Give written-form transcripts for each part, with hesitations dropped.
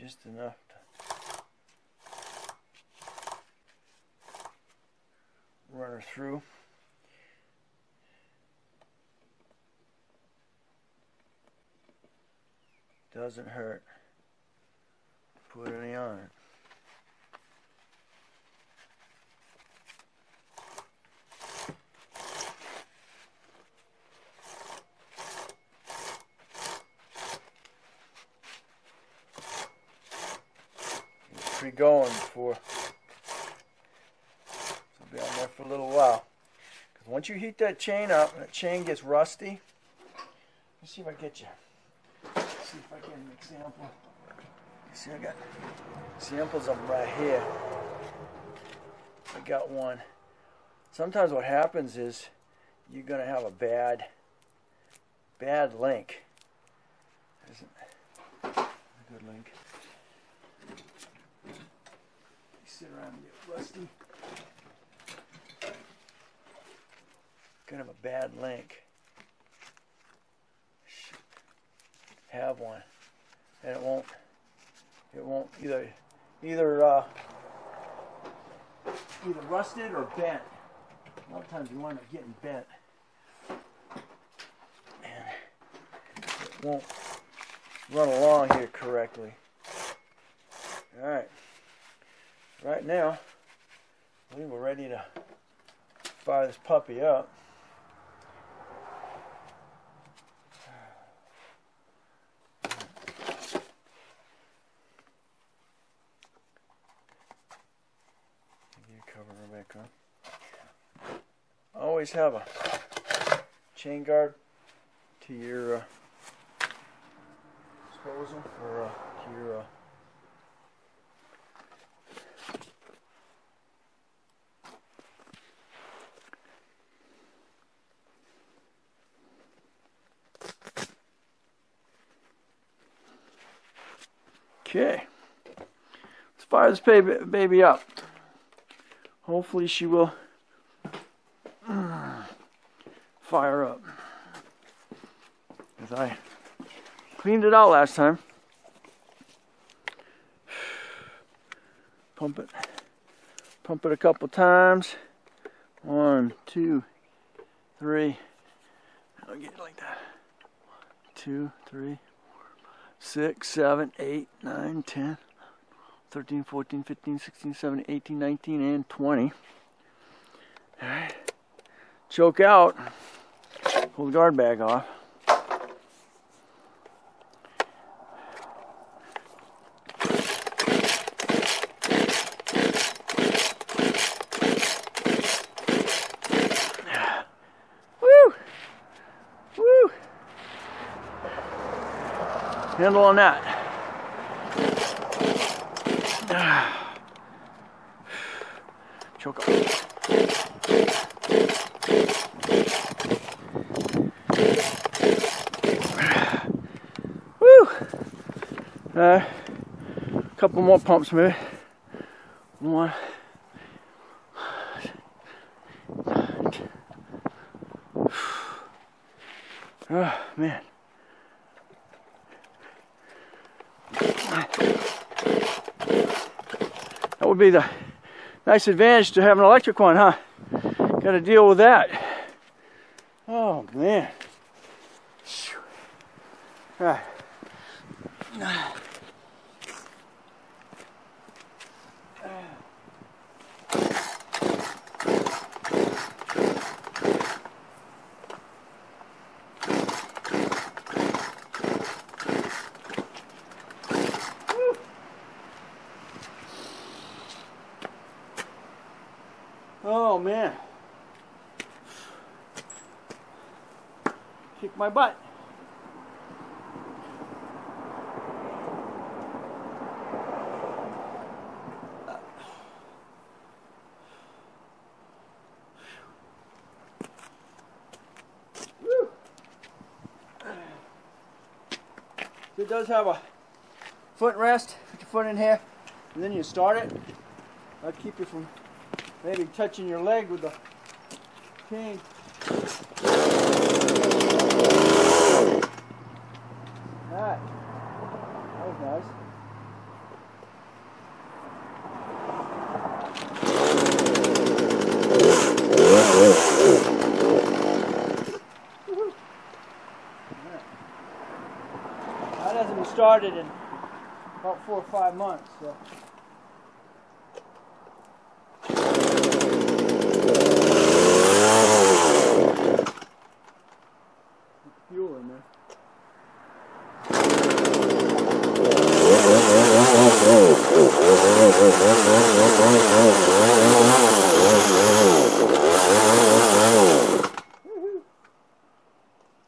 just enough to run her through. Doesn't hurt. Put any on it. Going before it'll be on there for a little while. Because once you heat that chain up and that chain gets rusty, let's see if I get you. Let's see if I get an example. See, I got examples of them right here. I got one. Sometimes what happens is you're gonna have a bad link. Isn't it? A good link. Sit around and get rusty. Kind of a bad link. Should have one, and it won't either rusted or bent. A lot of times you wind up getting bent, and it won't run along here correctly. All right. Right now, I believe we're ready to fire this puppy up. Cover her back on. Always have a chain guard to your disposal, or to your Okay, let's fire this baby up. Hopefully she will fire up. Because I cleaned it out last time. Pump it a couple times. 1, 2, 3. I'll get it like that. 2, 3. 6, 7, 8, 9, 10, 13, 14, 15, 16, 17, 18, 19, and 20. Alright. Choke out. Pull the guard bag off. Handle on that. Choke up. Woo! A couple more pumps maybe. One. Oh man. That would be the nice advantage to have an electric one, huh? Got to deal with that. Oh man. All right. Oh man, kick my butt. Woo. It does have a footrest. Put your foot in here, and then you start it. That'll keep you from maybe touching your leg with the chain. Alright. That was nice. been started in about 4 or 5 months. So. Fuel in there.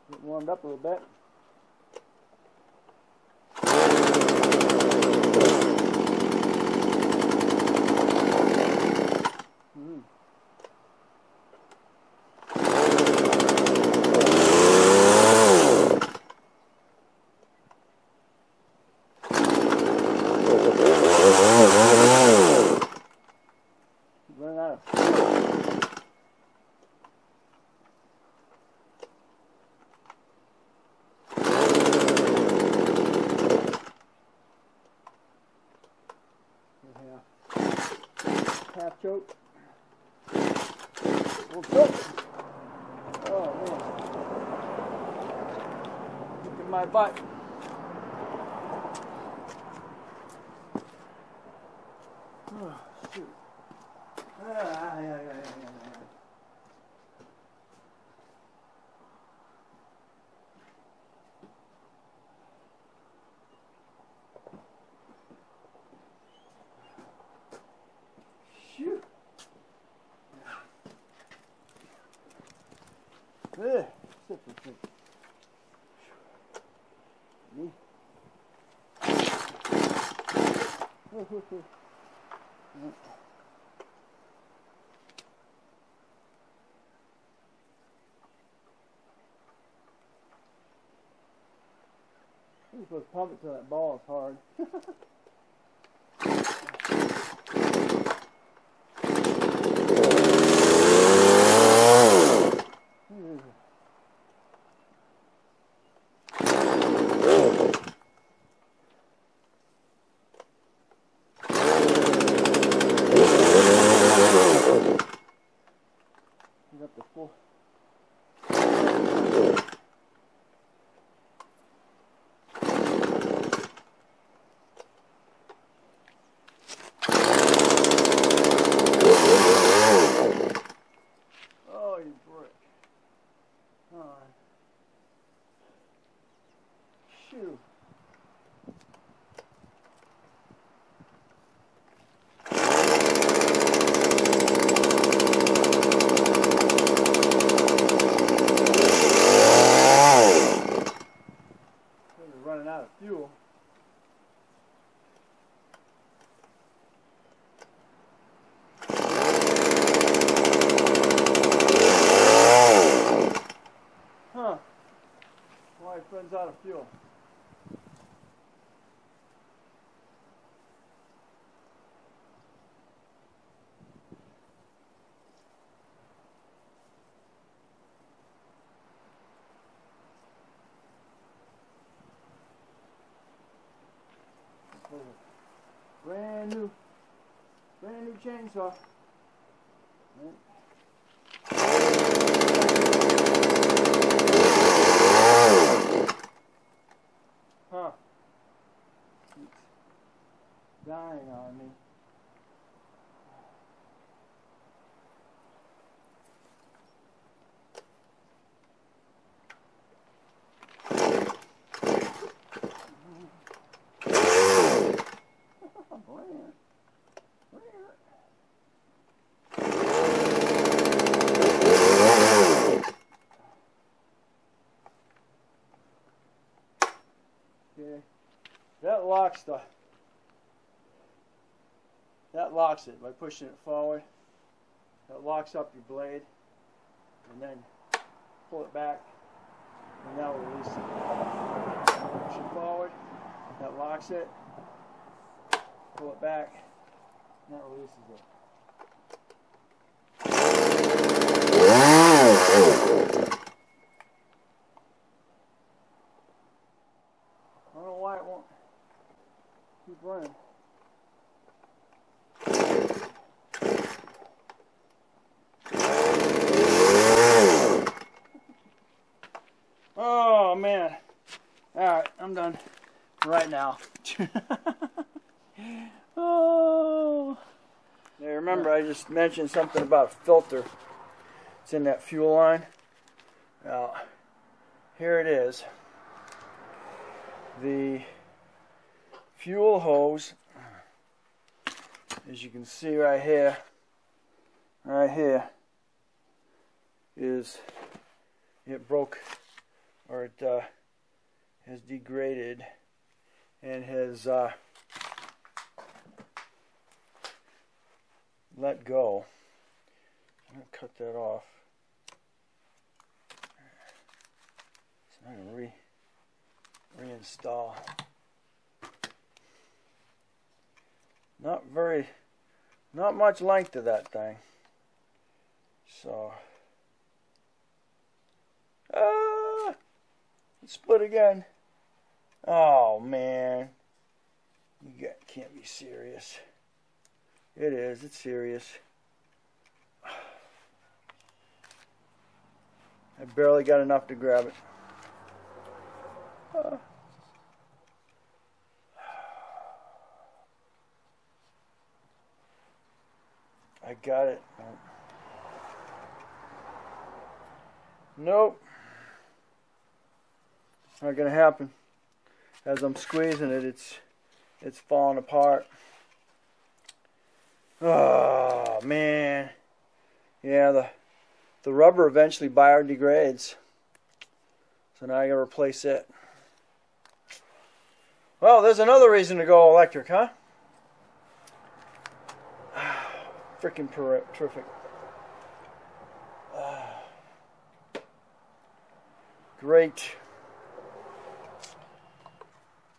Get warmed up a little bit. Run out of half choke. Full choke. Oh man. Look at my butt. Oh shoot. Yeah. Shoot. Me. You're supposed to pump it till that ball is hard. Get up to full. Oh, you brick. Come on. Shoot. We're running out of fuel. Huh. Why it runs out of fuel? Brand new chainsaw. Huh. It's dying on me. Okay, that locks it by pushing it forward. That locks up your blade, and then pull it back, and that will release it. Push it forward, that locks it. Pull it back, and that releases it. I don't know why it won't keep running. Oh man. Alright, I'm done. right now. Oh. Now remember, I just mentioned something about a filter. It's in that fuel line. Now, here it is. The fuel hose, as you can see right here, is it broke, or it has degraded and has let go. I'm going to cut that off. So I'm going to reinstall. Not much length to that thing. So, it split again. Oh man, can't be serious. It is. It's serious. I barely got enough to grab it. I got it. Nope. Not gonna happen. As I'm squeezing it, it's falling apart. Oh man. Yeah, the rubber eventually biodegrades. So now I gotta replace it. Well, there's another reason to go electric, huh? Freaking terrific. Great.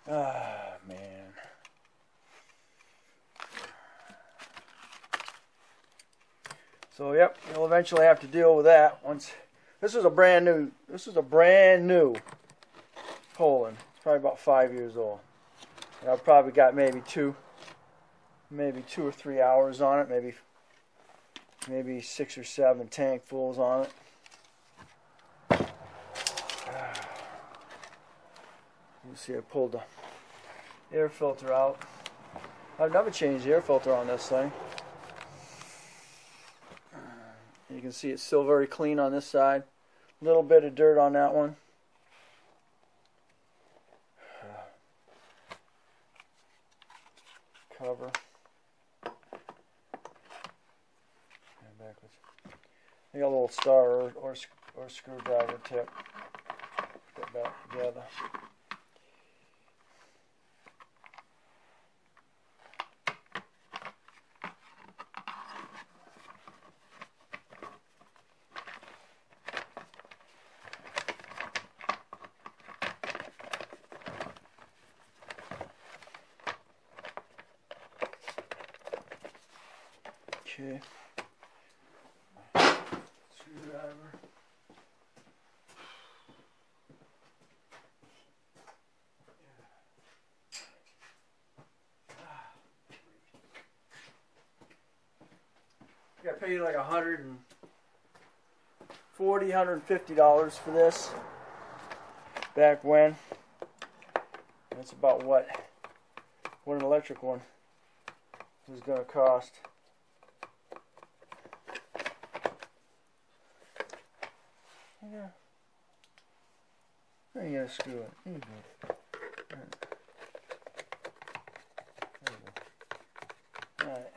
Man. So yep, you'll eventually have to deal with that once. This is a brand new Poulan. It's probably about 5 years old. And I've probably got maybe two or 3 hours on it, maybe 6 or 7 tank fulls on it. You see, I pulled the air filter out. I've never changed the air filter on this thing. You can see it's still very clean on this side. A little bit of dirt on that one. Cover. And backwards. I got a little star or screwdriver tip. Put that back together. Okay. Screwdriver. I got paid like $140, $150 for this back when. That's about what an electric one was going to cost. Yeah. There you gotta screw it. There you go. Alright.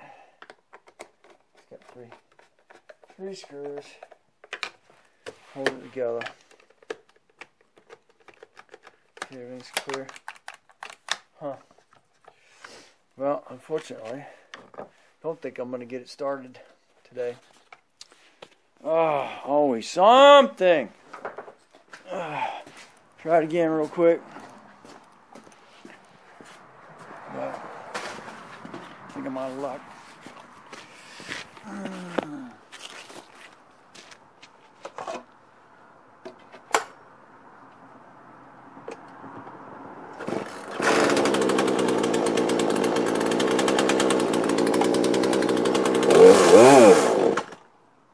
It's got three screws. Hold it together. Okay, everything's clear. Huh. Well, unfortunately, don't think I'm gonna get it started today. Oh, always something. Try it again real quick. But I think I'm out of luck.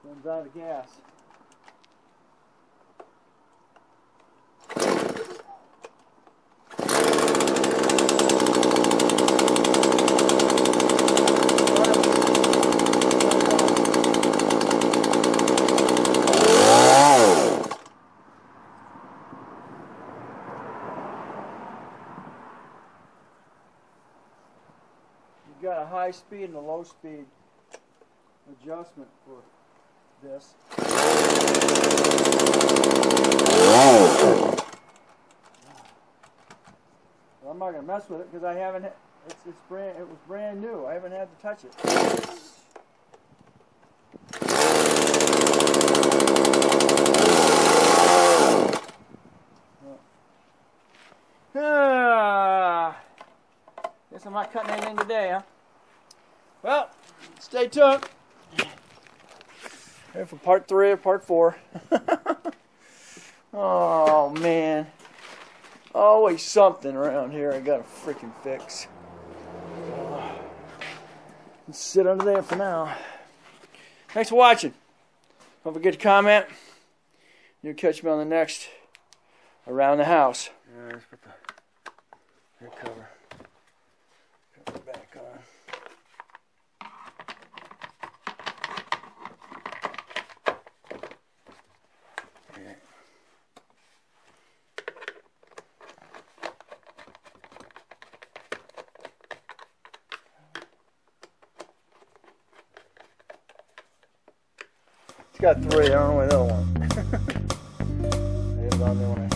Runs out of gas. got a high speed and a low speed adjustment for this. Well, I'm not gonna mess with it because I haven't. It was brand new. I haven't had to touch it. Guess I'm not cutting anything today, huh? Well, stay tuned. Here for part 3 or part 4. Oh man, always something around here I gotta freaking fix. Let's sit under there for now. Thanks for watching. Don't forget to comment. You'll catch me on the next Around the House. Yeah, let's put the hair cover back on. Okay. It's got 3. I don't know where the other one. I had it on there when I